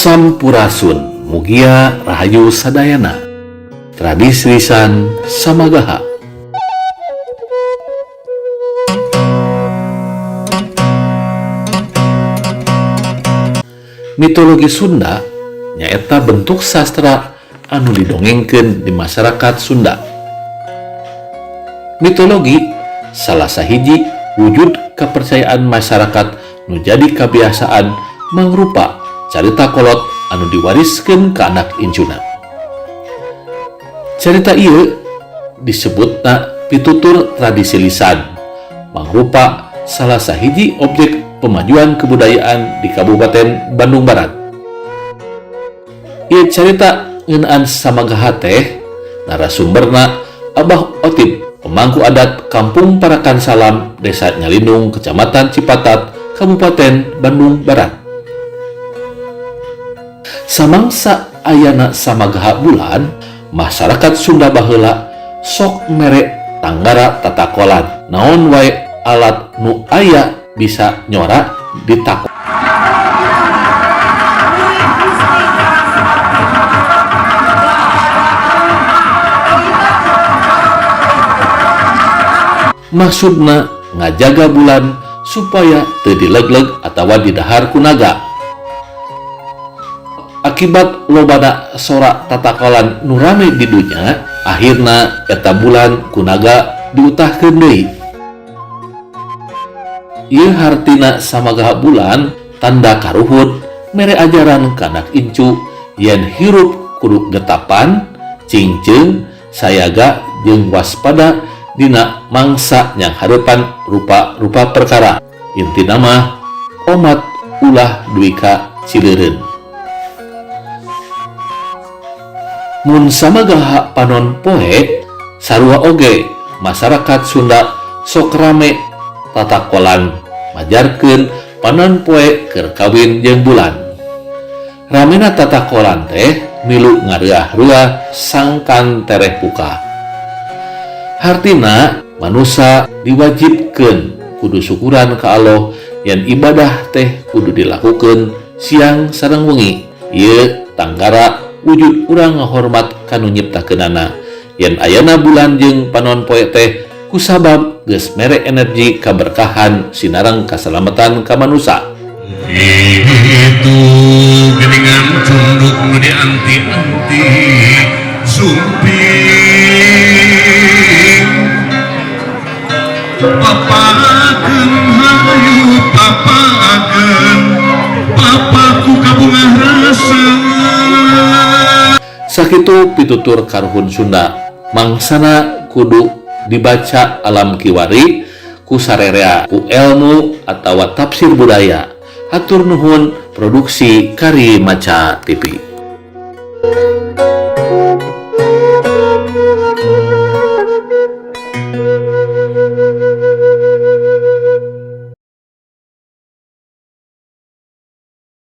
Sampurasun mugia rahayu sadayana tradisi lisan samagaha. Mitologi Sunda nyaeta bentuk sastra anu didongengkeun di masyarakat Sunda. Mitologi salah sahiji wujud kepercayaan masyarakat nu jadi kebiasaan mangrupa carita kolot anu diwariskeun ka anak incuna. Carita ieu disebutna pitutur tradisi lisan, mangrupa salah sahiji objek pemajuan kebudayaan di Kabupaten Bandung Barat. Ieu carita ngeunaan samagaha teh narasumberna Abah Otip, pemangku adat Kampung Parakan Salam, Desa Nyalindung, Kecamatan Cipatat, Kabupaten Bandung Barat. Samangsa ayana samagaha bulan, masyarakat Sunda baheula sok mere tanggara tatakolan naon wae alat nu aya bisa nyora ditakol. Maksudna ngajaga bulan supaya teu dilegleg atawa didahar ku naga. Akibat lobana sora tatakolan nu rame di dunya, akhirna eta bulan ku naga diutahkeun deui. Ieu hartina samagaha bulan tanda karuhut mere ajaran ka anak incu yen hirup kudu getapan, cingceung, sayaga jeung waspada dina mangsa yang hareupan rupa-rupa perkara. Intina mah omat ulah duwi ka cileureun. Mun samagaha panon poe sarua oge masyarakat Sunda sok rame tatakolan majarkeun panon poe keur kawin jeung bulan. Ramena tatakolan teh milu ngareah-ruah sangkan tereh puka. Hartina manusia diwajibkeun kudu syukuran ka Allah yen ibadah teh kudu dilakukeun siang sareng wengi. Ieu tanggara wujud urang ngahormat kanu nyiptakeunana yen ayana bulan jeung panon poe teh kusabab geus mere energi kaberkahan sinareng kasalamatan ka manusia. Itu geningan cunduk nu dianti-anti sumping papakeun hayu papakeun papaku kabungah rasa. Sakitu pitutur karuhun Sunda mangsana kudu dibaca alam kiwari ku sarerea ku ilmu atawa tafsir budaya. Hatur nuhun produksi Kari Maca TV.